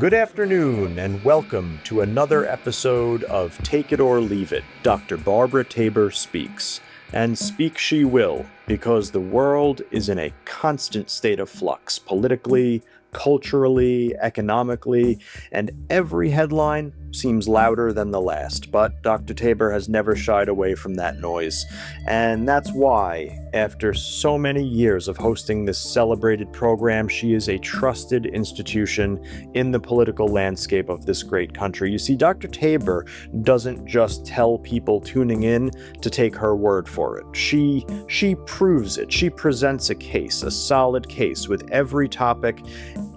Good afternoon, and welcome to another episode of Take It or Leave It. Dr. Barbara Tabor speaks, and speak she will, because the world is in a constant state of flux, politically, culturally, economically, and every headline seems louder than the last. But Dr. Tabor has never shied away from that noise. And that's why, after so many years of hosting this celebrated program, she is a trusted institution in the political landscape of this great country. You see, Dr. Tabor doesn't just tell people tuning in to take her word for it. She proves it. She presents a case, a solid case with every topic,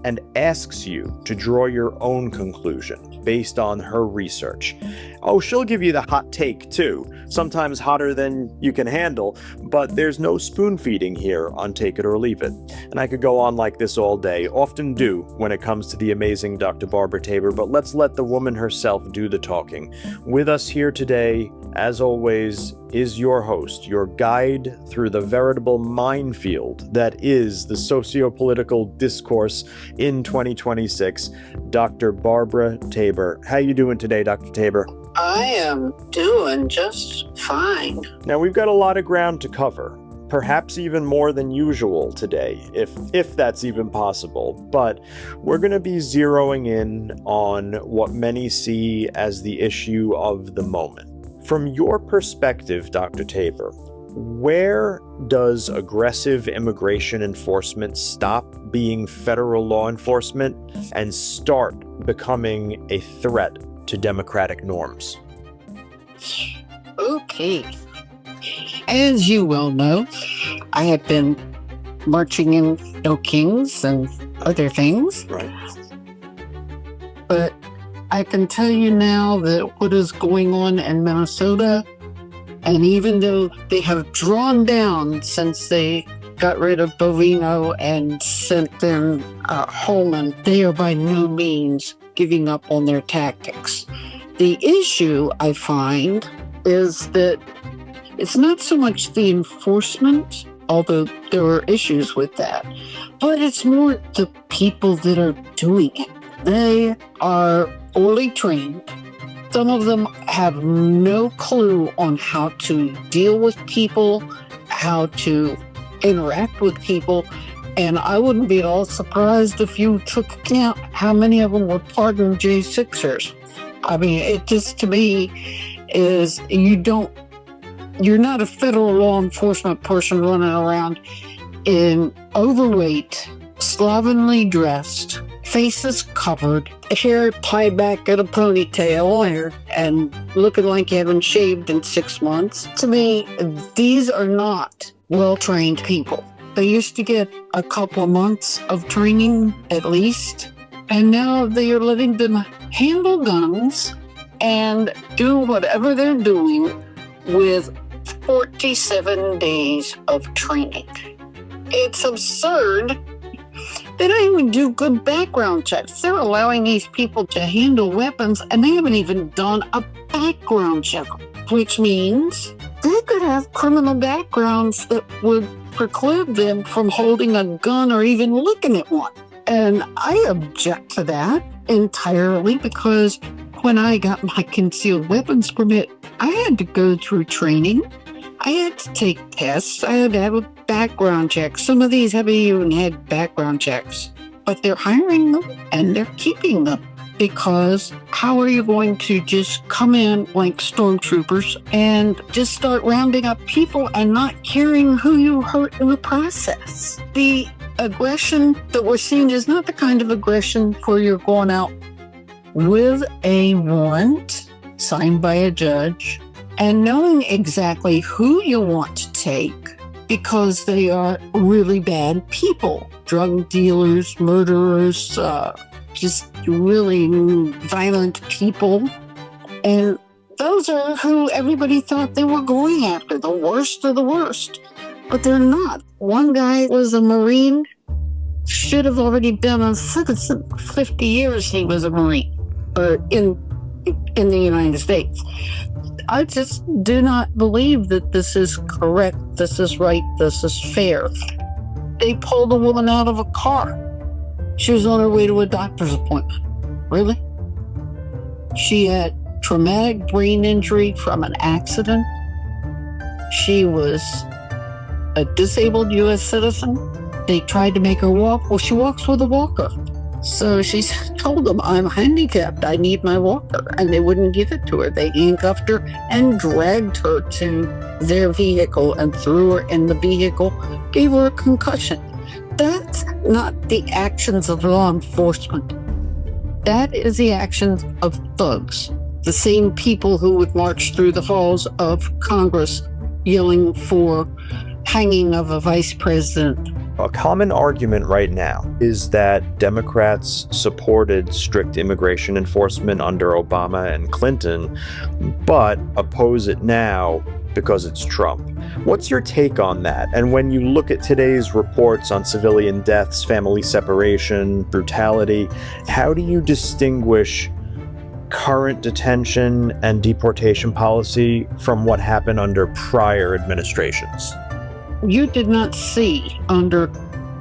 and asks you to draw your own conclusion based on her research. Oh, she'll give you the hot take too, sometimes hotter than you can handle, but there's no spoon feeding here on Take It or Leave It. And I could go on like this all day, often do when it comes to the amazing Dr. Barbara Tabor, but let's let the woman herself do the talking. With us here today, as always, is your host, your guide through the veritable minefield that is the socio-political discourse in 2026, Dr. Barbara Tabor. How you doing today, Dr. Tabor? I am doing just fine. Now, we've got a lot of ground to cover, perhaps even more than usual today, if that's even possible. But we're going to be zeroing in on what many see as the issue of the moment. From your perspective, Dr. Tabor, where does aggressive immigration enforcement stop being federal law enforcement and start becoming a threat to democratic norms? Okay. As you well know, I have been marching in No Kings and other things. Right. But I can tell you now that what is going on in Minnesota, and even though they have drawn down since they got rid of Bovino and sent them home, and they are by no means giving up on their tactics. The issue, I find, is that it's not so much the enforcement, although there are issues with that, but it's more the people that are doing it. They are poorly trained. Some of them have no clue on how to deal with people, how to interact with people, and I wouldn't be at all surprised if you took account how many of them were pardoned J6ers. I mean, it just, to me, is you're not a federal law enforcement person running around in overweight, slovenly dressed, faces covered, hair tied back in a ponytail, and looking like you haven't shaved in 6 months. To me, these are not well-trained people. They used to get a couple of months of training at least, and now they are letting them handle guns and do whatever they're doing with 47 days of training. It's absurd. They don't even do good background checks. They're allowing these people to handle weapons, and they haven't even done a background check, which means they could have criminal backgrounds that would preclude them from holding a gun or even looking at one. And I object to that entirely, because when I got my concealed weapons permit, I had to go through training. I had to take tests. I had to have a background check. Some of these haven't even had background checks, but they're hiring them and they're keeping them, because how are you going to just come in like stormtroopers and just start rounding up people and not caring who you hurt in the process? The aggression that we're seeing is not the kind of aggression where you're going out with a warrant signed by a judge and knowing exactly who you want to take, because they are really bad people. Drug dealers, murderers, just really violent people. And those are who everybody thought they were going after, the worst of the worst. But they're not. One guy was a Marine, should have already been a citizen. 50 years he was a Marine in the United States. I just do not believe that this is correct, this is right, this is fair. They pulled a woman out of a car. She was on her way to a doctor's appointment. Really? She had traumatic brain injury from an accident. She was a disabled U.S. citizen. They tried to make her walk. Well, she walks with a walker. So she told them, I'm handicapped. I need my walker. And they wouldn't give it to her. They handcuffed her and dragged her to their vehicle and threw her in the vehicle, gave her a concussion. That's not the actions of law enforcement. That is the actions of thugs. The same people who would march through the halls of Congress yelling for hanging of a vice president. A common argument right now is that Democrats supported strict immigration enforcement under Obama and Clinton, but oppose it now because it's Trump. What's your take on that? And when you look at today's reports on civilian deaths, family separation, brutality, how do you distinguish current detention and deportation policy from what happened under prior administrations? You did not see under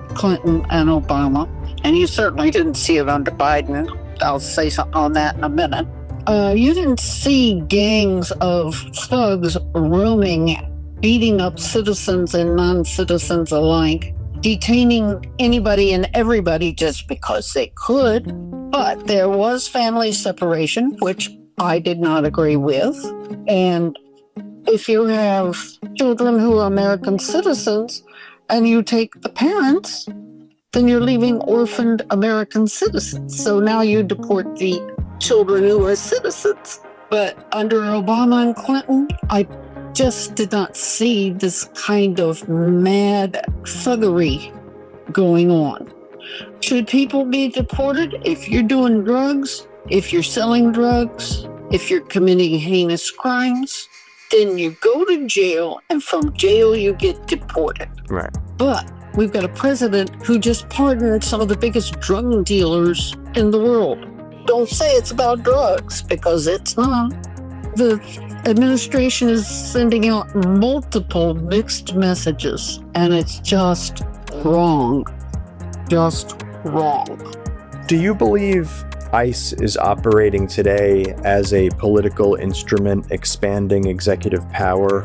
Clinton and Obama, and you certainly didn't see it under Biden. I'll say something on that in a minute. You didn't see gangs of thugs roaming, beating up citizens and non-citizens alike, detaining anybody and everybody just because they could. But there was family separation, which I did not agree with. And if you have children who are American citizens and you take the parents, then you're leaving orphaned American citizens. So now you deport the children who are citizens. But under Obama and Clinton, I just did not see this kind of mad thuggery going on. Should people be deported? If you're doing drugs, if you're selling drugs, if you're committing heinous crimes, then you go to jail, and from jail you get deported. Right. But we've got a president who just pardoned some of the biggest drug dealers in the world. Don't say it's about drugs, because it's not. The administration is sending out multiple mixed messages, and it's just wrong. Just wrong. Do you believe ICE is operating today as a political instrument expanding executive power,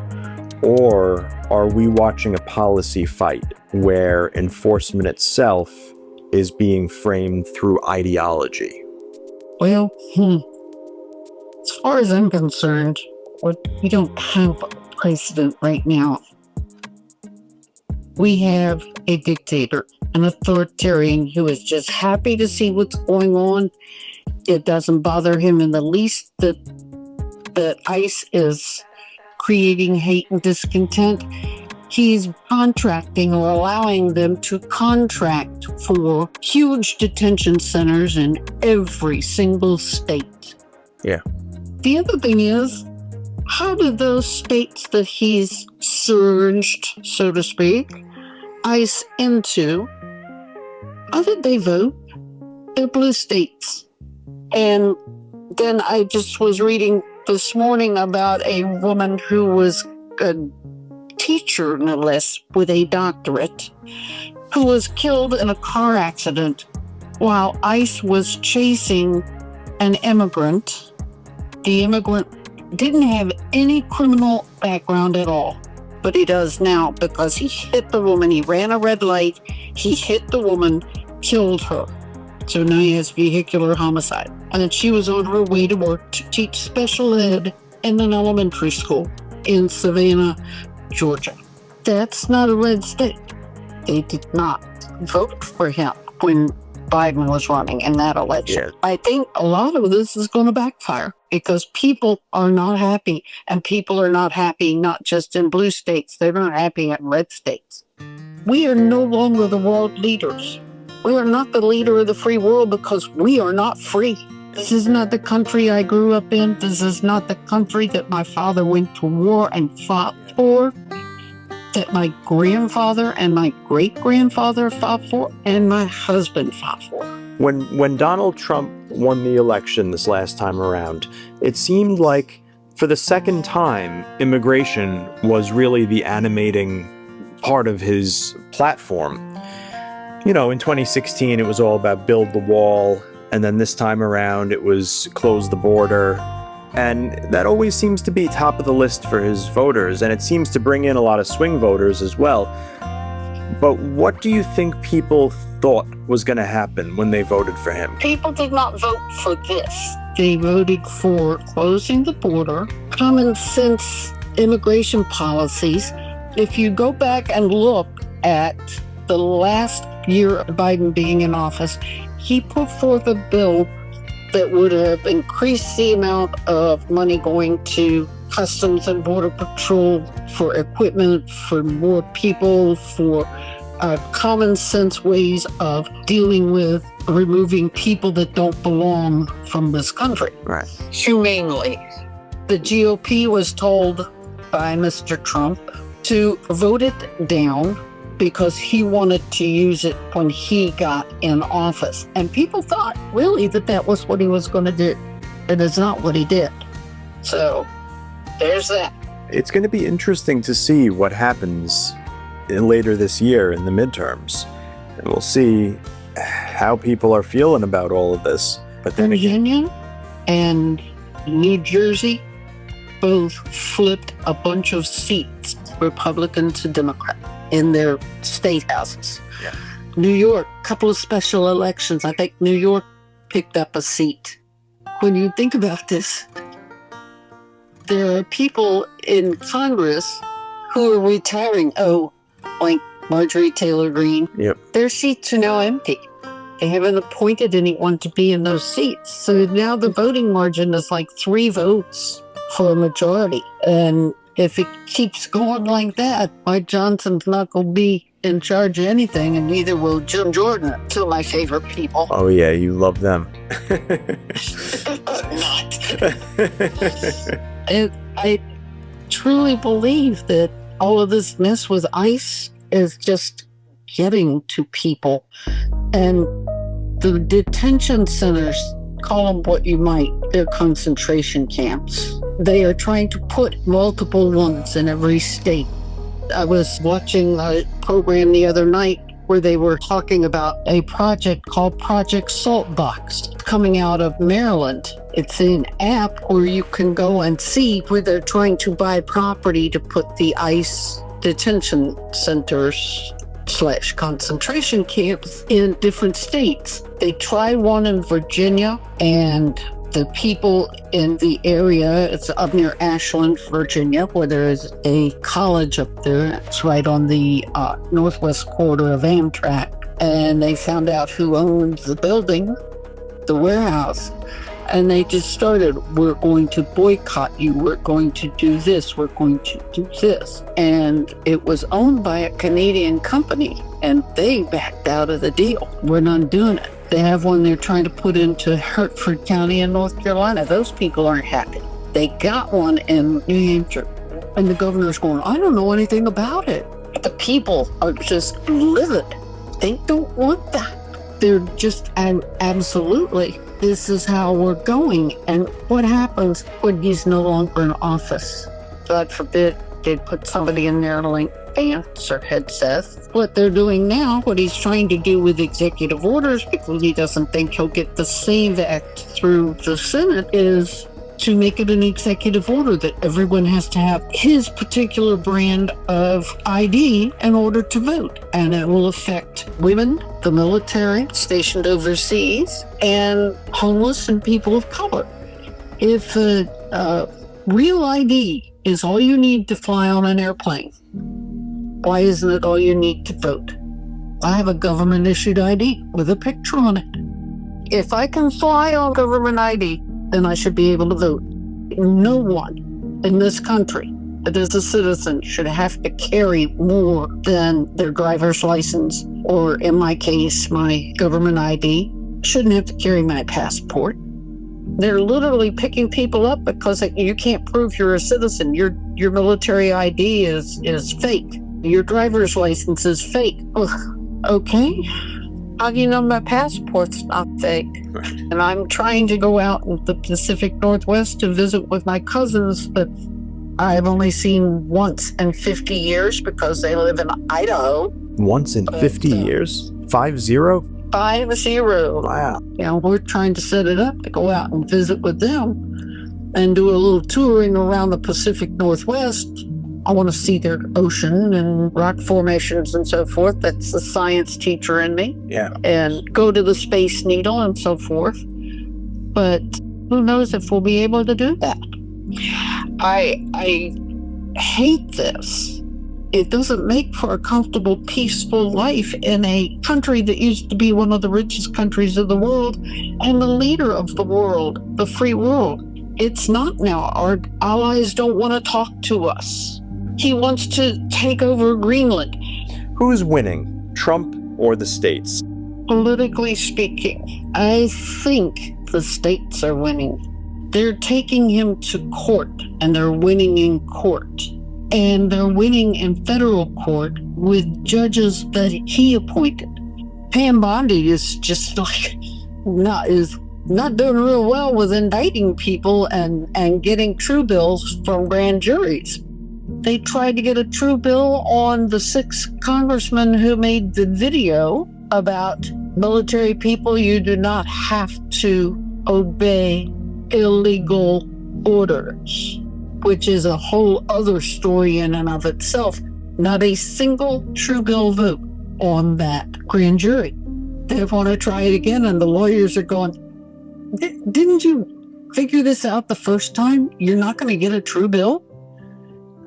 or are we watching a policy fight where enforcement itself is being framed through ideology? Well, as far as I'm concerned, we don't have a president right now. We have a dictator, an authoritarian who is just happy to see what's going on. It doesn't bother him in the least that ICE is creating hate and discontent. He's contracting or allowing them to contract for huge detention centers in every single state. Yeah. The other thing is, how did those states that he's surged, so to speak, ICE into, how did they vote? They're blue states. And then I just was reading this morning about a woman who was a teacher, no less, with a doctorate, who was killed in a car accident while ICE was chasing an immigrant. The immigrant didn't have any criminal background at all, but he does now because he hit the woman. He ran a red light, he hit the woman, killed her. So now he has vehicular homicide. And then she was on her way to work to teach special ed in an elementary school in Savannah, Georgia. That's not a red state. They did not vote for him when Biden was running in that election. Yeah. I think a lot of this is going to backfire because people are not happy, and people are not happy not just in blue states, they're not happy in red states. We are no longer the world leaders. We are not the leader of the free world because we are not free. This is not the country I grew up in. This is not the country that my father went to war and fought for, that my grandfather and my great-grandfather fought for, and my husband fought for. When Donald Trump won the election this last time around, it seemed like for the second time, immigration was really the animating part of his platform. You know, in 2016, it was all about build the wall. And then this time around, it was close the border. And that always seems to be top of the list for his voters, and it seems to bring in a lot of swing voters as well. But what do you think people thought was going to happen when they voted for him? People did not vote for this. They voted for closing the border, common sense immigration policies. If you go back and look at the last year of Biden being in office, he put forth a bill that would have increased the amount of money going to Customs and Border Patrol for equipment, for more people, for common sense ways of dealing with removing people that don't belong from this country. Right. Humanely. The GOP was told by Mr. Trump to vote it down because he wanted to use it when he got in office. And people thought, really, that was what he was going to do. It is not what he did. So, there's that. It's going to be interesting to see what happens later this year in the midterms. And we'll see how people are feeling about all of this. But then again, Virginia and New Jersey both flipped a bunch of seats, Republican to Democrat, in their state houses. Yeah. New York, couple of special elections. I think New York picked up a seat. When you think about this, there are people in Congress who are retiring. Oh, like Marjorie Taylor Greene. Yep. Their seats are now empty. They haven't appointed anyone to be in those seats. So now the voting margin is like 3 votes for a majority. And if it keeps going like that, Mike Johnson's not going to be in charge of anything, and neither will Jim Jordan, two of my favorite people. oh yeah, you love them. Not. I truly believe that all of this mess with ICE is just getting to people. And the detention centers, call them what you might, they're concentration camps. They are trying to put multiple ones in every state. I was watching a program the other night where they were talking about a project called Project Saltbox coming out of Maryland. It's an app where you can go and see where they're trying to buy property to put the ICE detention centers / concentration camps in different states. They tried one in Virginia, and the people in the area, it's up near Ashland, Virginia, where there is a college up there. It's right on the northwest corridor of Amtrak. And they found out who owns the building, the warehouse. And they just started, we're going to boycott you. We're going to do this. We're going to do this. And it was owned by a Canadian company, and they backed out of the deal. We're not doing it. They have one they're trying to put into Hertford County in North Carolina. Those people aren't happy. They got one in New Hampshire. And the governor's going, I don't know anything about it. The people are just livid. They don't want that. They're just absolutely, this is how we're going. And what happens when he's no longer in office? God forbid they put somebody in there like Vance or Hegseth. What they're doing now, what he's trying to do with executive orders, because he doesn't think he'll get the SAVE Act through the Senate, is to make it an executive order that everyone has to have his particular brand of ID in order to vote. And it will affect women, the military stationed overseas, and homeless and people of color. If real ID is all you need to fly on an airplane, why isn't it all you need to vote? I have a government-issued ID with a picture on it. If I can fly on government ID, then I should be able to vote. No one in this country that is a citizen should have to carry more than their driver's license, or in my case, my government ID. Shouldn't have to carry my passport. They're literally picking people up because you can't prove you're a citizen. Your military ID is fake. Your driver's license is fake. Ugh. Okay. How do you know my passport's not fake? And I'm trying to go out in the Pacific Northwest to visit with my cousins, but I've only seen once in 50 years because they live in Idaho. Once in 50 years? 50? 50. Wow. We're trying to set it up to go out and visit with them and do a little touring around the Pacific Northwest. I want to see their ocean and rock formations and so forth. That's the science teacher in me. Yeah. And go to the Space Needle and so forth. But who knows if we'll be able to do that. I hate this. It doesn't make for a comfortable, peaceful life in a country that used to be one of the richest countries of the world and the leader of the world, the free world. It's not now. Our allies don't want to talk to us. He wants to take over Greenland. Who's winning, Trump or the states? Politically speaking, I think the states are winning. They're taking him to court, and they're winning in court. And they're winning in federal court with judges that he appointed. Pam Bondi is just like not doing real well with indicting people and getting true bills from grand juries. They tried to get a true bill on the 6 congressmen who made the video about military people. You do not have to obey illegal orders, which is a whole other story in and of itself. Not a single true bill vote on that grand jury. They want to try it again, and the lawyers are going, didn't you figure this out the first time? You're not going to get a true bill?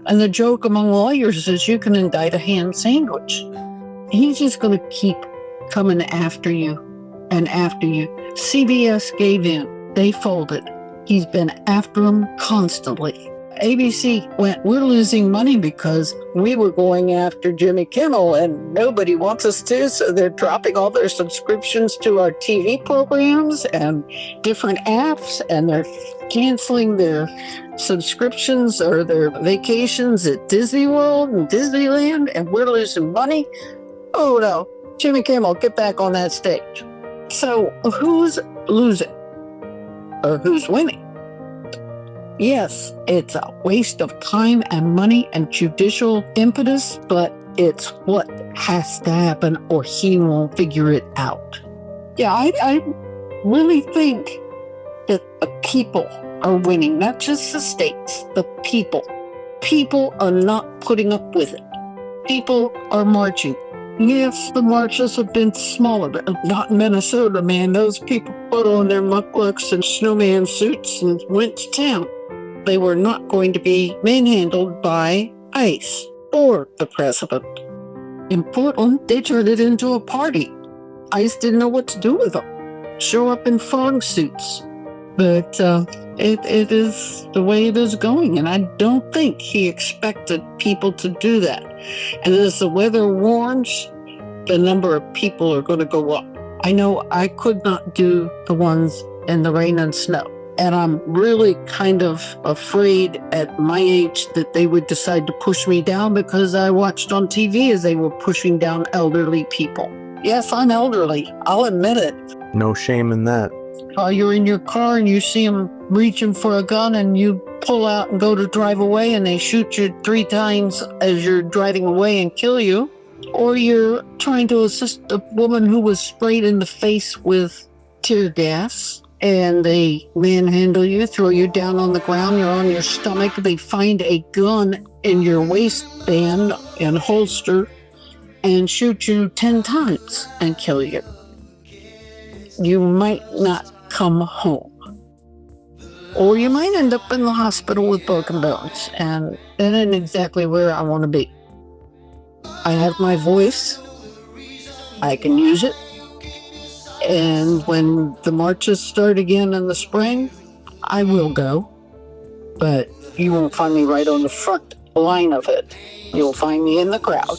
And the joke among lawyers is you can indict a ham sandwich. He's just going to keep coming after you and after you. CBS gave in. They folded. He's been after them constantly. ABC went, we're losing money because we were going after Jimmy Kimmel and nobody wants us to, so they're dropping all their subscriptions to our TV programs and different apps, and they're canceling their subscriptions or their vacations at Disney World and Disneyland, and we're losing money. Oh no, Jimmy Kimmel, get back on that stage. So who's losing? Or who's winning? Yes, it's a waste of time and money and judicial impetus, but it's what has to happen or he won't figure it out. Yeah, I really think that the people are winning, not just the states, the people. People are not putting up with it. People are marching. Yes, the marches have been smaller, but not in Minnesota, man. Those people put on their mucklucks and snowman suits and went to town. They were not going to be manhandled by ICE or the president. In Portland, they turned it into a party. ICE didn't know what to do with them. Show up in fog suits. But it is the way it is going, and I don't think he expected people to do that. And as the weather warms, the number of people are going to go up. I know I could not do the ones in the rain and snow. And I'm really kind of afraid at my age that they would decide to push me down, because I watched on TV as they were pushing down elderly people. Yes, I'm elderly. I'll admit it. No shame in that. You're in your car and you see them reaching for a gun and you pull out and go to drive away and they shoot you 3 times as you're driving away and kill you. Or you're trying to assist a woman who was sprayed in the face with tear gas, and they manhandle you, throw you down on the ground, you're on your stomach, they find a gun in your waistband and holster and shoot you 10 times and kill you. You might not come home. Or you might end up in the hospital with broken bones, and that isn't exactly where I want to be. I have my voice. I can use it. And when the marches start again in the spring, I will go. But you won't find me right on the front line of it. You'll find me in the crowd.